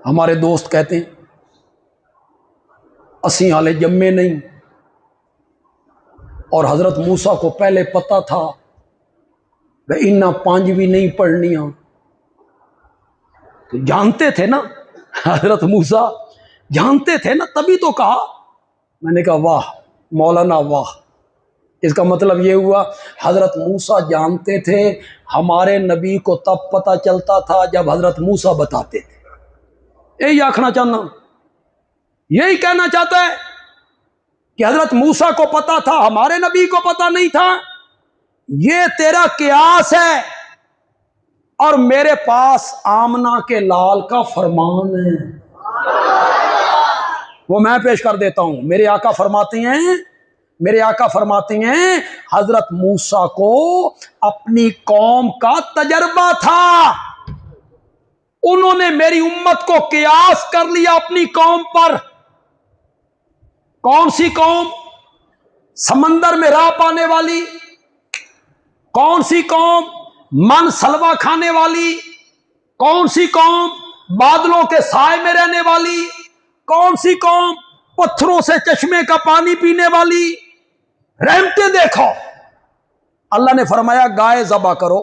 हमारे दोस्त कहते हैं असी हाले जम्मे नहीं, और हजरत मूसा को पहले पता था वह इन्ना 5 भी नहीं पढ़निया, तो जानते थे ना, हजरत मूसा जानते थे ना, तभी तो कहा। मैंने कहा वाह मौलाना वाह, इसका मतलब ये हुआ हजरत मूसा जानते थे, हमारे नबी को तब पता चलता था जब हजरत मूसा बताते थे। यही आखना चाहना, यही कहना चाहता है कि हजरत मूसा को पता था, हमारे नबी को पता नहीं था। ये तेरा कियास है, और मेरे पास आमना के लाल का फरमान है, वो मैं पेश कर देता हूं। मेरे आका फरमाती हैं, मेरे आका फरमाती हैं हजरत मूसा को अपनी कौम का तजर्बा था, उन्होंने मेरी उम्मत को कियास कर लिया अपनी कौम पर। कौन सी कौम? समंदर में राह पाने वाली। कौन सी कौम? मन सलवा खाने वाली। कौन सी कौम? बादलों के साए में रहने वाली। कौन सी कौम? पत्थरों से चश्मे का पानी पीने वाली। रहमतें देखो, अल्लाह ने फरमाया गाय ज़बा करो।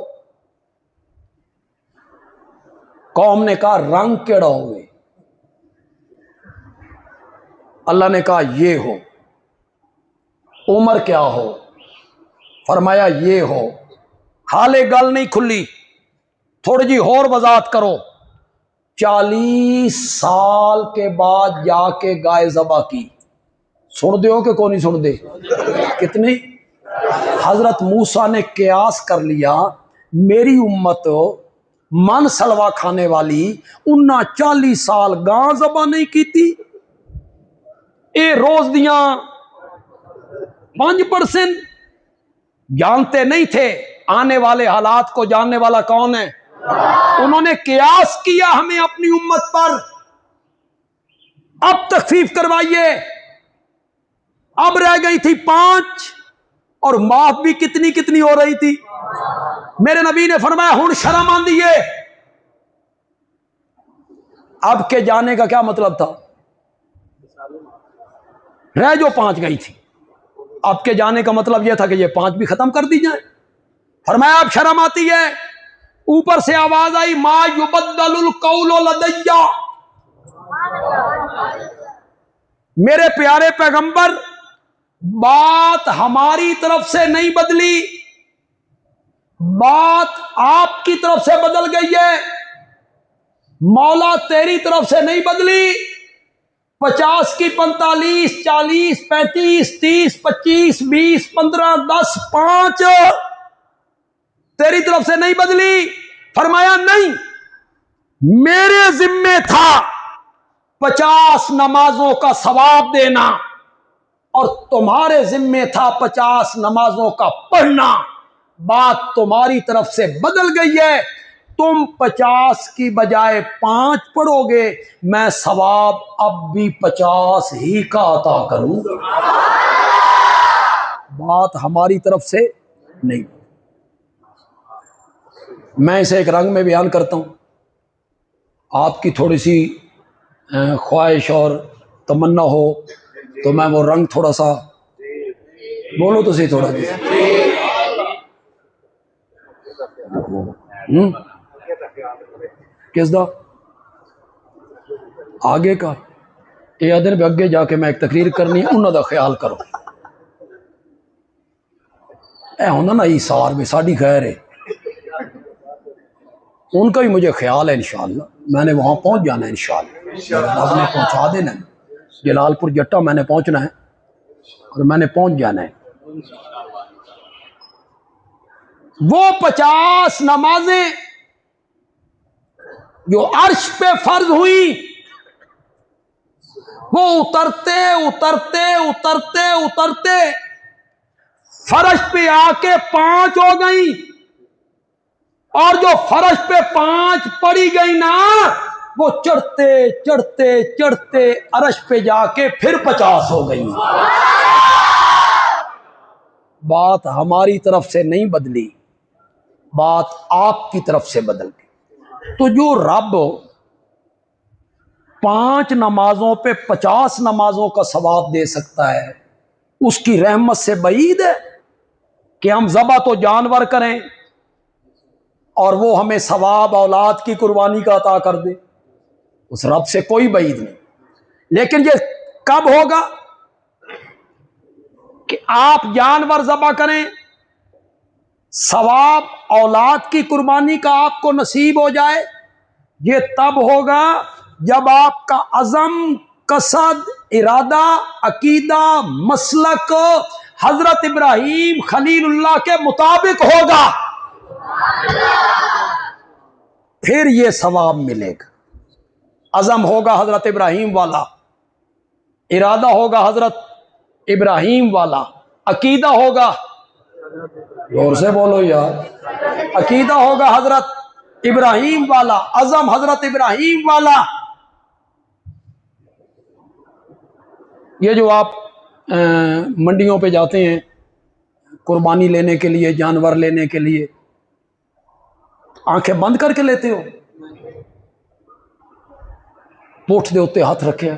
कौम ने कहा रंग केड़ा होवे? अल्लाह ने कहा ये हो। उम्र क्या हो? फरमाया ये हो। हाले गल नहीं खुली, थोड़ी जी और वजाहत करो। 40 साल के बाद जाके गाय ज़बा की। सुन दे हो कि कौन नहीं सुन दे? कितनी? हजरत मूसा ने कियास कर लिया, मेरी उम्मत मन सलवा खाने वाली, उन्ना 40 साल गां ज़बा नहीं की थी। ये रोज दियां 5% जानते नहीं थे। आने वाले हालात को जानने वाला कौन है? उन्होंने कियास किया हमें अपनी उम्मत पर। अब तखफीफ करवाइए। अब रह गई थी 5, और माफ भी कितनी कितनी हो रही थी। मेरे नबी ने फरमाया हुण शर्म आंदी है। अब के जाने का क्या मतलब था? रह जो 5 गई थी, अब के जाने का मतलब यह था कि ये 5 भी खत्म कर दी जाए। फरमाया अब शर्म आती है। ऊपर से आवाज आई मा युबद्दलुल कौलु लदैया। मेरे प्यारे पैगंबर, बात हमारी तरफ से नहीं बदली, बात आपकी तरफ से बदल गई है। मौला तेरी तरफ से नहीं बदली। 50 की 45, 40, 35, 30, 25, 20, 15, 10, 5 तेरी तरफ से नहीं बदली। फरमाया नहीं, मेरे जिम्मे था 50 नमाजों का सवाब देना, और तुम्हारे जिम्मे था 50 नमाजों का पढ़ना। बात तुम्हारी तरफ से बदल गई है। तुम 50 की बजाय 5 पढ़ोगे, मैं सवाब अब भी 50 ही का अता करूंगा। बात हमारी तरफ से नहीं। मैं इसे एक रंग में बयान करता हूं। आपकी थोड़ी सी ख्वाहिश और तमन्ना हो तो मैं वो रंग थोड़ा सा बोलो तो सही, थोड़ा किस दा आगे का ये दिन अगे जाके मैं एक तकरीर करनी है, उन्होंने ख्याल करो। ए होना ना ईसार में साड़ी खैर है, उनका भी मुझे ख्याल है। इंशाअल्लाह मैंने वहां पहुंच जाना है। इंशाअल्लाह रब ने पहुंचा देना है। जलालपुर जट्टा मैंने पहुंचना है और मैंने पहुंच जाना है। वो 50 नमाजें जो अर्श पे फर्ज हुई, वो उतरते उतरते उतरते उतरते फर्श पे आके 5 हो गई, और जो फर्श पे 5 पड़ी गई ना, वो चढ़ते चढ़ते चढ़ते अर्श पे जाके फिर 50 हो गई। बात हमारी तरफ से नहीं बदली, बात आपकी तरफ से बदल गई। तो जो रब 5 नमाजों पे 50 नमाजों का सवाब दे सकता है, उसकी रहमत से बईद है कि हम ज़बा तो जानवर करें और वो हमें सवाब औलाद की कुर्बानी का अता कर दे। उस रब से कोई बईद नहीं। लेकिन ये कब होगा कि आप जानवर ज़बा करें, सवाब औलाद की कुर्बानी का आपको नसीब हो जाए। ये तब होगा जब आपका अज़म, कसद, इरादा, अकीदा, मसलक हजरत इब्राहीम खलीलुल्लाह के मुताबिक होगा, फिर ये सवाब मिलेगा। अज़म होगा हजरत इब्राहीम वाला, इरादा होगा हजरत इब्राहीम वाला, अकीदा होगा, जोर से बोलो यार, अकीदा होगा हजरत इब्राहीम वाला, अज़म हजरत इब्राहीम वाला। ये जो आप मंडियों पे जाते हैं कुर्बानी लेने के लिए, जानवर लेने के लिए, आंखें बंद करके लेते हो? पुठ दे उत्ते हथ रखे।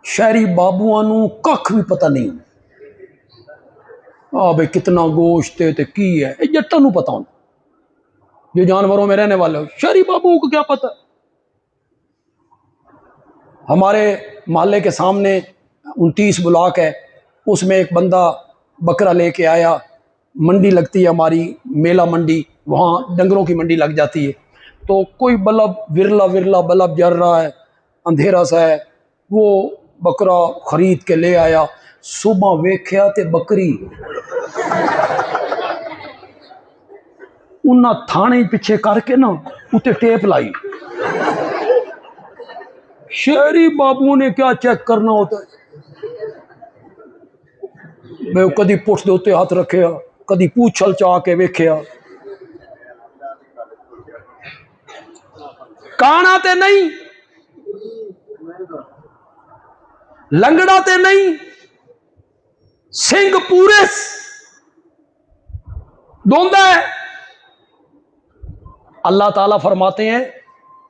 शहरी बाबुआ नू कख भी पता नहीं भाई कितना गोश्त है की है, जट्टां नू पता होता, जो जानवरों में रहने वाले हो। शहरी बाबुओं को क्या पता। हमारे मोहल्ले के सामने 29 ब्लॉक है, उसमें एक बंदा बकरा लेके आया। मंडी लगती है हमारी, मेला मंडी, वहाँ डंगरों की मंडी लग जाती है। तो कोई बल्ब विरला विरला बल्ब जल रहा है, अंधेरा सा है, वो बकरा खरीद के ले आया। सुबह वेख्या ते बकरी उन्ना थाने पिछे करके ना उत्ते टेप लाई। शहरी बाबू ने क्या चेक करना होता है, मैं कदी पुठ दे उत्ते हाथ रखे, कदी पूछल चा के वेख्या। काना ते नहीं, लंगड़ा ते नहीं, सिंह पूरे दोंदा है। अल्लाह ताला फरमाते हैं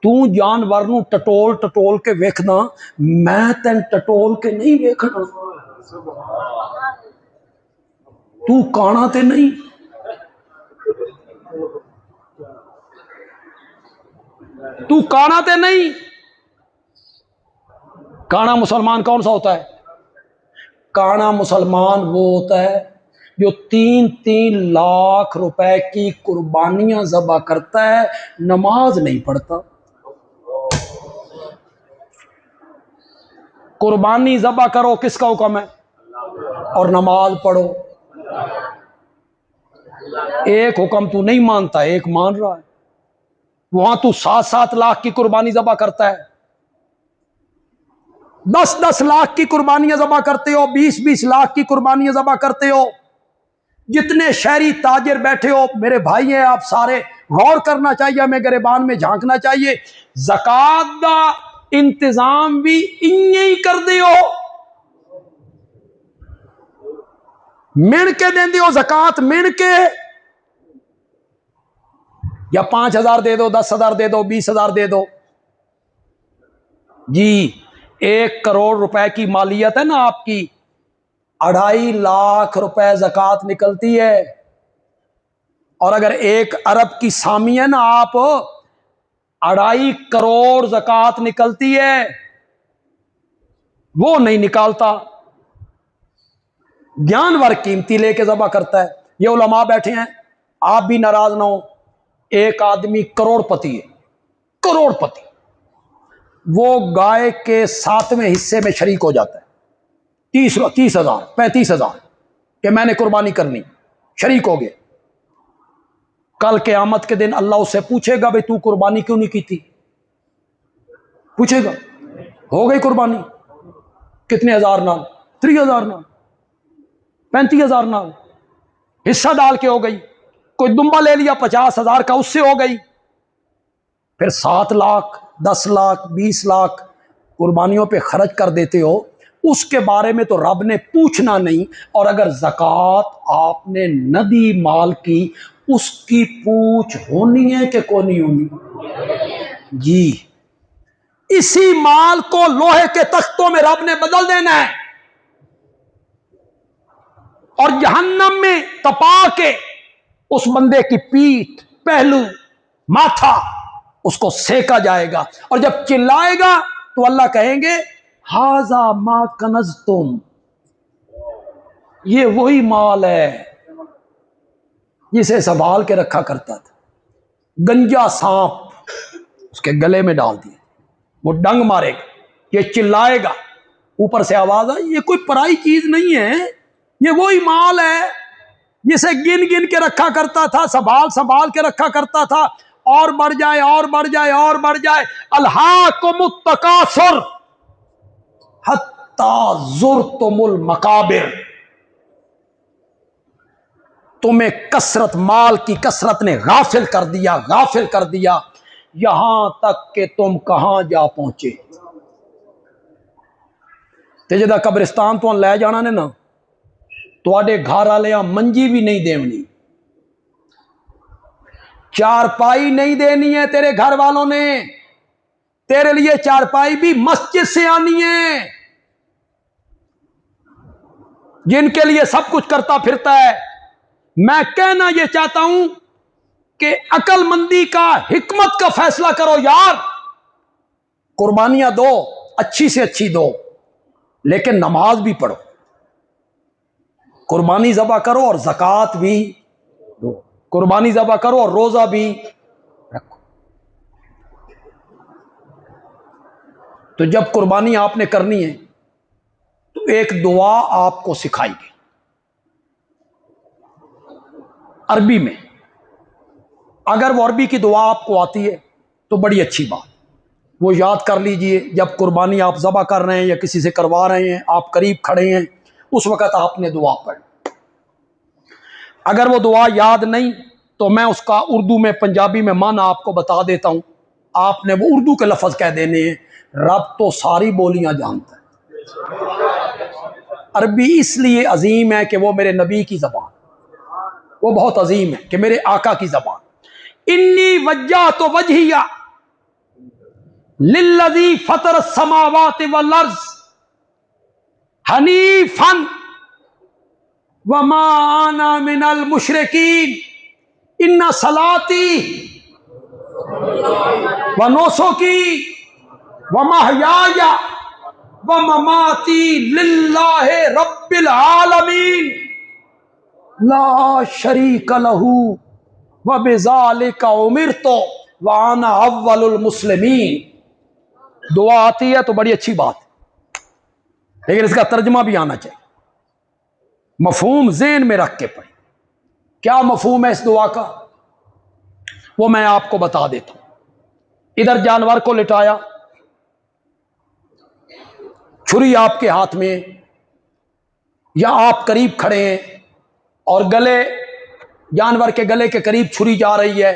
तू जानवर नू टटोल टटोल के वेखना, मैं तेन टटोल के नहीं वेखना। तू काना ते नहीं, तू काना ते नहीं। काना मुसलमान कौन सा होता है? काना मुसलमान वो होता है जो 3-3 लाख रुपए की कुर्बानियां ज़बा करता है, नमाज नहीं पढ़ता। कुर्बानी ज़बा करो, किसका हुक्म है? और नमाज पढ़ो। एक हुक्म तू नहीं मानता, एक मान रहा है। वहां तू 7-7 लाख की कुर्बानी ज़बा करता है, 10-10 लाख की कुर्बानियां ज़बा करते हो, 20-20 लाख की कुर्बानियां ज़बा करते हो। जितने शहरी ताजिर बैठे हो मेरे भाई हैं, आप सारे गौर करना चाहिए, हमें गिरबान में झांकना चाहिए। ज़कात दा इंतजाम भी इन्हें ही कर दे हो, मिण के देंदे हो ज़कात, मिण के। या 5,000 दे दो, 10,000 दे दो, 20,000 दे दो जी। 1 करोड़ रुपए की मालियत है ना आपकी, 2.5 लाख रुपए ज़कात निकलती है। और अगर 1 अरब की सामी है ना आप, 2.5 करोड़ ज़कात निकलती है। वो नहीं निकालता, जानवर कीमती लेके ज़बा करता है। ये उलमा बैठे हैं, आप भी नाराज ना हो। एक आदमी करोड़पति है, करोड़पति, वो गाय के 7वें हिस्से में शरीक हो जाता है। 30,000 35,000 कि मैंने कुर्बानी करनी, शरीक हो गए। कल क़यामत के दिन अल्लाह उससे पूछेगा भाई तू कुर्बानी क्यों नहीं की थी? पूछेगा। हो गई कुर्बानी कितने हजार नाल? 30,000 नाल, 35,000 नाल, हिस्सा डाल के हो गई। कोई दुम्बा ले लिया 50,000 का, उससे हो गई। फिर 7 लाख 10 लाख 20 लाख कुर्बानियों पे खर्च कर देते हो, उसके बारे में तो रब ने पूछना नहीं। और अगर ज़कात आपने न दी माल की, उसकी पूछ होनी है कि कौन नहीं होनी? जी, इसी माल को लोहे के तख्तों में रब ने बदल देना है और जहन्नम में तपा के उस बंदे की पीठ, पहलू, माथा उसको सेका जाएगा। और जब चिल्लाएगा तो अल्लाह कहेंगे हाजा मा कनज तुम, ये वही माल है जिसे संभाल के रखा करता था। गंजा सांप उसके गले में डाल दिया, वो डंग मारेगा, ये चिल्लाएगा, ऊपर से आवाज आई ये कोई पराई चीज नहीं है, ये वही माल है जिसे गिन गिन के रखा करता था, संभाल संभाल के रखा करता था। और बढ़ जाए और बढ़ जाए और बढ़ जाए। अल्हाकुमुत तकासुर हत्ता जुरतुमुल मकाबिर, तुम्हें कसरत, माल की कसरत ने गाफिल कर दिया, गाफिल कर दिया, यहां तक कि तुम कहां जा पहुंचे। ते जदा कब्रिस्तान तो लै जाना ने ना, तुहाडे घर वाले मंजी भी नहीं देवनी, चारपाई नहीं देनी है तेरे घर वालों ने, तेरे लिए चारपाई भी मस्जिद से आनी है। जिनके लिए सब कुछ करता फिरता है, मैं कहना यह चाहता हूं कि अकलमंदी का, हिकमत का फैसला करो यार। कुर्बानियां दो, अच्छी से अच्छी दो, लेकिन नमाज भी पढ़ो, कुर्बानी ज़बा करो और ज़कात भी दो, कुर्बानी ज़बा करो और रोजा भी रखो। तो जब कुर्बानी आपने करनी है तो एक दुआ आपको सिखाई गई अरबी में। अगर वो अरबी की दुआ आपको आती है तो बड़ी अच्छी बात, वो याद कर लीजिए। जब कुर्बानी आप ज़बा कर रहे हैं या किसी से करवा रहे हैं, आप करीब खड़े हैं, उस वक़्त आपने दुआ पढ़। अगर वो दुआ याद नहीं तो मैं उसका उर्दू में, पंजाबी में माना आपको बता देता हूँ। आपने वो उर्दू के लफ्ज़ कह देने हैं। रब तो सारी बोलियां जानता है। अरबी इसलिए अजीम है कि वो मेरे नबी की ज़बान, वो बहुत अजीम है कि मेरे आका की ज़बान। इन्नी वज्जा तो वजहिया लिल्लज़ी फतर समावाति वल अर्ज़ हनीफन वमा आना मिनल मुशरिकीन इन्ना सलाती व नुसुकी व महयाया व ममाती लिल्लाहि रब्बिल आलमीन ला शरीक लहू व बिज़ालिका उमिरतु व अना अव्वलुल मुस्लिमीन। दुआ आती है तो बड़ी अच्छी बात, लेकिन इसका तर्जमा भी आना चाहिए, मफहूम ज़हन में रख के पढ़े। क्या मफहूम है इस दुआ का, वो मैं आपको बता देता हूं। इधर जानवर को लिटाया, छुरी आपके हाथ में, या आप करीब खड़े हैं और गले, जानवर के गले के करीब छुरी जा रही है,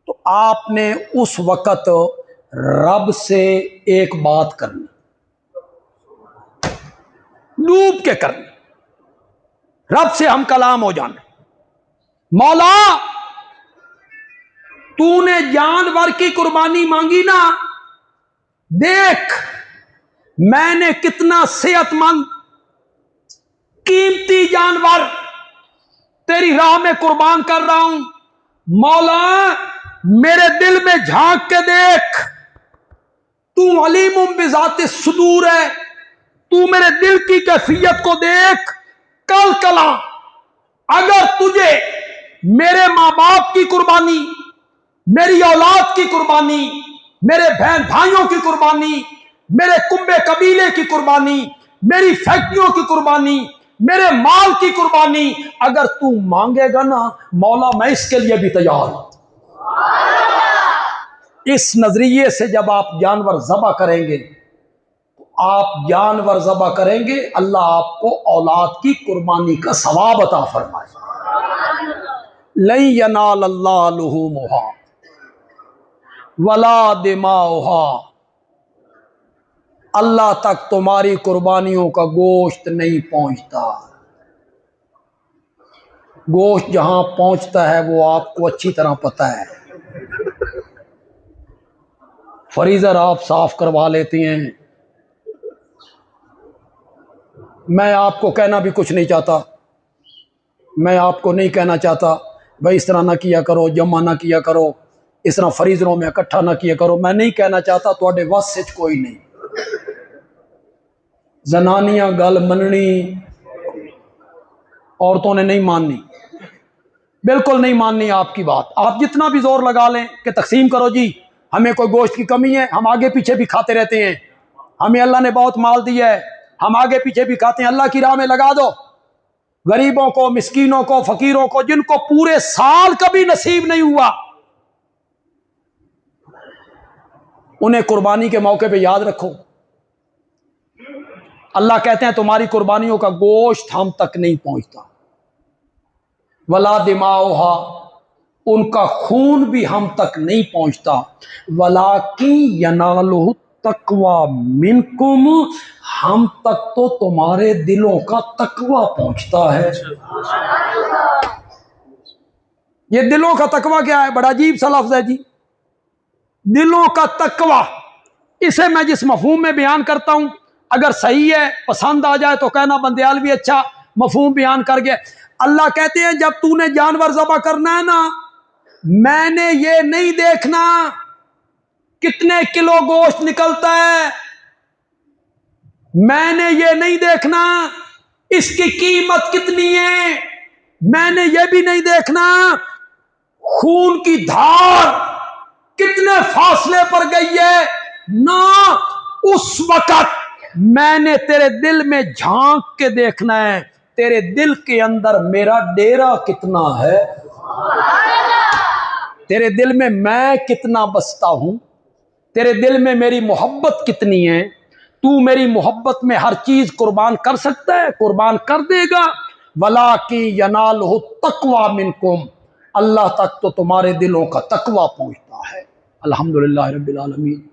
तो आपने उस वक़्त रब से एक बात करनी, डूब के करनी, रब से हम कलाम हो जाने। मौला, तूने जानवर की कुर्बानी मांगी ना, देख मैंने कितना सेहतमंद कीमती जानवर तेरी राह में कुर्बान कर रहा हूं। मौला, मेरे दिल में झांक के देख, तू अलीमुम बिज़ाति सुदूर है, तू मेरे दिल की कैफियत को देख। कल कला अगर तुझे मेरे माँ बाप की कुर्बानी, मेरी औलाद की कुर्बानी, मेरे बहन भाइयों की कुर्बानी, मेरे कुंबे कबीले की कुर्बानी, मेरी फैक्ट्रियों की कुर्बानी, मेरे माल की कुर्बानी अगर तू मांगेगा ना मौला, मैं इसके लिए भी तैयार हूं। इस नजरिए से जब आप जानवर ज़बा करेंगे, तो आप जानवर ज़बा करेंगे, अल्लाह आपको औलाद की कुर्बानी का सवाब अता फरमाए। लन यनाल अल्लाह लुहूमुहा वला दिमाउहा, अल्लाह तक तुम्हारी कुर्बानियों का गोश्त नहीं पहुंचता। गोश्त जहां पहुंचता है वो आपको अच्छी तरह पता है। फ्रीजर आप साफ करवा लेती हैं। मैं आपको कहना भी कुछ नहीं चाहता, मैं आपको नहीं कहना चाहता भाई इस तरह ना किया करो, जमा ना किया करो, इस तरह फ्रीजरों में इकट्ठा ना किया करो। मैं नहीं कहना चाहता, थोड़े वस से कोई नहीं। जनानियां गल मननी, औरतों ने नहीं माननी, बिल्कुल नहीं माननी आपकी बात। आप जितना भी जोर लगा लें कि तकसीम करो जी, हमें कोई गोश्त की कमी है, हम आगे पीछे भी खाते रहते हैं, हमें अल्लाह ने बहुत माल दिया है, हम आगे पीछे भी खाते हैं। अल्लाह की राह में लगा दो, गरीबों को, मिस्कीनों को, फकीरों को, जिनको पूरे साल कभी नसीब नहीं हुआ, उन्हें कुर्बानी के मौके पे याद रखो। अल्लाह कहते हैं तुम्हारी कुर्बानियों का गोश्त हम तक नहीं पहुंचता, वला दिमाओहा, उनका खून भी हम तक नहीं पहुंचता, वलाकिन यनालुहु तकवा मिनकुम, हम तक तो तुम्हारे दिलों का तकवा पहुंचता है। ये दिलों का तकवा क्या है? बड़ा अजीब सा लफ्ज है जी, दिलों का तकवा। इसे मैं जिस मफहूम में बयान करता हूं, अगर सही है, पसंद आ जाए तो कहना बंदयाल भी अच्छा मफहूम बयान कर गया। अल्लाह कहते हैं जब तूने जानवर ज़बह करना है ना, मैंने ये नहीं देखना कितने किलो गोश्त निकलता है, मैंने ये नहीं देखना इसकी कीमत कितनी है, मैंने ये भी नहीं देखना खून की धार कितने फासले पर गई है ना। उस वक्त मैंने तेरे दिल में झांक के देखना है, तेरे दिल के अंदर मेरा डेरा कितना है, तेरे दिल में मैं कितना बसता हूं, तेरे दिल में मेरी मोहब्बत कितनी है। तू मेरी मोहब्बत में हर चीज कुर्बान कर सकता है, कुर्बान कर देगा। वला की यनालहु तकवा मिनकुम, अल्लाह तक तो तुम्हारे दिलों का तकवा पहुंचता है। अल्हम्दुलिल्लाह रब्बिल आलमीन।